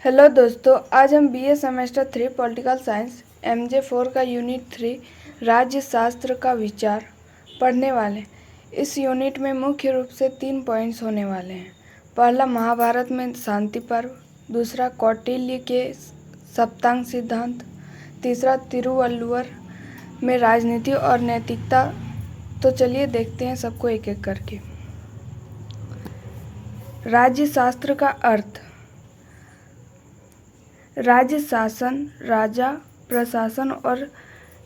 Hello दोस्तों, आज हम BA semester 3 political science MJ 4 का यूनिट 3 राज्य शास्त्र का विचार पढ़ने वाले हैं। इस यूनिट में मुख्य रूप से 3 पॉइंट्स होने वाले हैं। पहला, महाभारत में शांति पर्व। दूसरा, कौटिल्य के सप्तांग सिद्धांत। तीसरा, तिरुवल्लुवर में राजनीति और नैतिकता। तो चलिए देखते हैं सबको एक एक करके। राज्य शास्त्र का अर्थ: राज्य शासन, राजा, प्रशासन और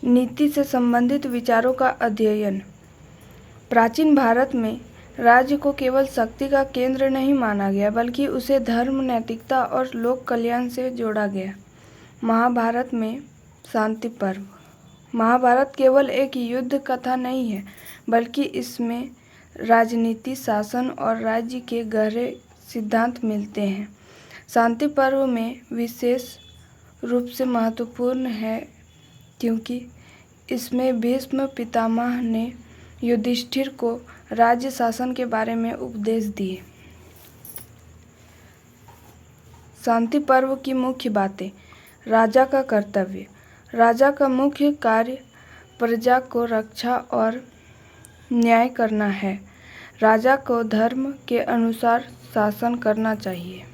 नीति से संबंधित विचारों का अध्ययन। प्राचीन भारत में राज्य को केवल शक्ति का केंद्र नहीं माना गया, बल्कि उसे धर्म, नैतिकता और लोक कल्याण से जोड़ा गया। महाभारत में शांति पर्व। महाभारत केवल एक युद्ध कथा नहीं है, बल्कि इसमें राजनीति, शासन और राज्य के गहरे सिद्धांत मिलते हैं। शांति पर्व में विशेष रूप से महत्वपूर्ण है क्योंकि इसमें भीष्म पितामह ने युधिष्ठिर को राज्य शासन के बारे में उपदेश दिए। शांति पर्व की मुख्य बातें: राजा का कर्तव्य। राजा का मुख्य कार्य प्रजा को रक्षा और न्याय करना है। राजा को धर्म के अनुसार शासन करना चाहिए।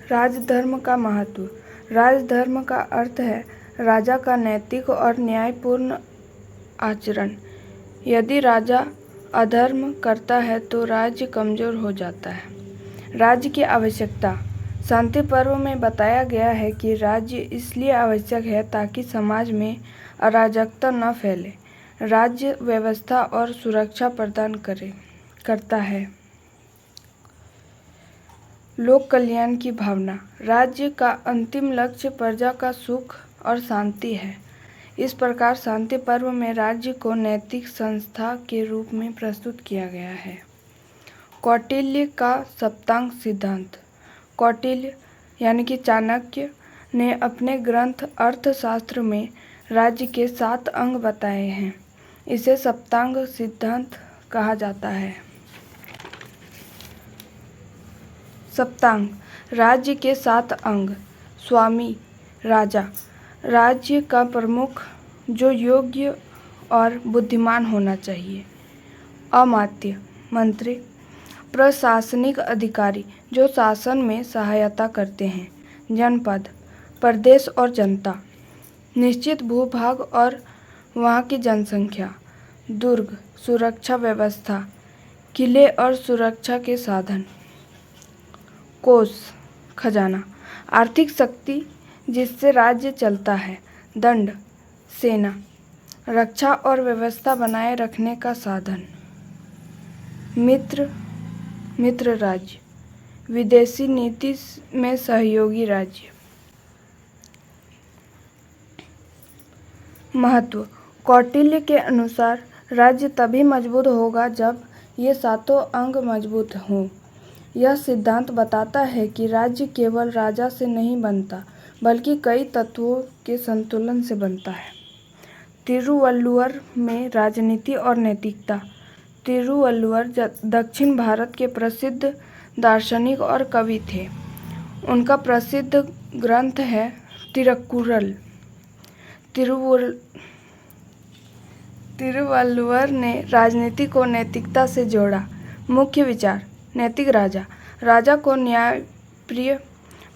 राजधर्म का महत्व। राजधर्म का अर्थ है राजा का नैतिक और न्यायपूर्ण आचरण। यदि राजा अधर्म करता है तो राज्य कमजोर हो जाता है। राज्य की आवश्यकता। शांति पर्व में बताया गया है कि राज्य इसलिए आवश्यक है ताकि समाज में अराजकता न फैले। राज्य व्यवस्था और सुरक्षा प्रदान करता है। लोक कल्याण की भावना। राज्य का अंतिम लक्ष्य प्रजा का सुख और शांति है। इस प्रकार शांति पर्व में राज्य को नैतिक संस्था के रूप में प्रस्तुत किया गया है। कौटिल्य का सप्तांग सिद्धांत। कौटिल्य यानी कि चाणक्य ने अपने ग्रंथ अर्थशास्त्र में राज्य के 7 अंग बताए हैं। इसे सप्तांग सिद्धांत कहा जाता है। सप्तांग: राज्य के 7 अंग। स्वामी, राजा, राज्य का प्रमुख जो योग्य और बुद्धिमान होना चाहिए। अमात्य, मंत्री, प्रशासनिक अधिकारी जो शासन में सहायता करते हैं। जनपद, प्रदेश और जनता, निश्चित भूभाग और वहाँ की जनसंख्या। दुर्ग, सुरक्षा व्यवस्था, किले और सुरक्षा के साधन। कोष, खजाना, आर्थिक शक्ति जिससे राज्य चलता है। दंड, सेना, रक्षा और व्यवस्था बनाए रखने का साधन। मित्र राज्य, विदेशी नीति में सहयोगी राज्य। महत्व: कौटिल्य के अनुसार राज्य तभी मजबूत होगा जब ये 7 अंग मजबूत हों। यह सिद्धांत बताता है कि राज्य केवल राजा से नहीं बनता, बल्कि कई तत्वों के संतुलन से बनता है। तिरुवल्लुवर में राजनीति और नैतिकता। तिरुवल्लुवर दक्षिण भारत के प्रसिद्ध दार्शनिक और कवि थे। उनका प्रसिद्ध ग्रंथ है तिरुक्कुरल। तिरुवल्लुवर ने राजनीति को नैतिकता से जोड़ा। मुख्य विचार: नैतिक राजा। राजा को न्यायप्रिय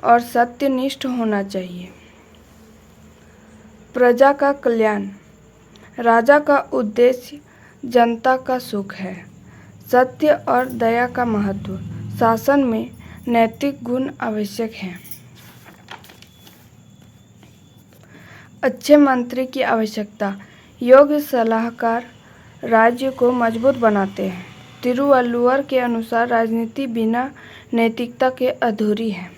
और सत्यनिष्ठ होना चाहिए। प्रजा का कल्याण। राजा का उद्देश्य जनता का सुख है। सत्य और दया का महत्व। शासन में नैतिक गुण आवश्यक हैं। अच्छे मंत्री की आवश्यकता। योग्य सलाहकार राज्य को मजबूत बनाते हैं। तिरुवल्लुवर के अनुसार राजनीति बिना नैतिकता के अधूरी है।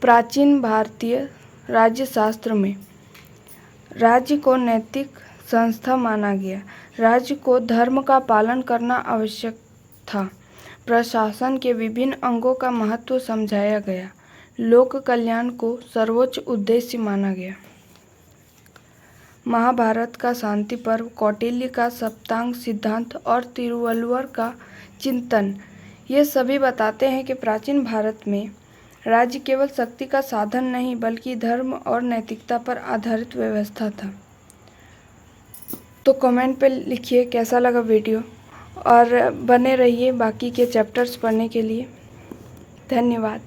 प्राचीन भारतीय राज्यशास्त्र में राज्य को नैतिक संस्था माना गया। राज्य को धर्म का पालन करना आवश्यक था। प्रशासन के विभिन्न अंगों का महत्व समझाया गया। लोक कल्याण को सर्वोच्च उद्देश्य माना गया। महाभारत का शांति पर्व, कौटिल्य का सप्तांग सिद्धांत और तिरुवल्लुवर का चिंतन ये सभी बताते हैं कि प्राचीन भारत में राज्य केवल शक्ति का साधन नहीं बल्कि धर्म और नैतिकता पर आधारित व्यवस्था था। तो कमेंट पे लिखिए कैसा लगा वीडियो और बने रहिए बाकी के चैप्टर्स पढ़ने के लिए। धन्यवाद।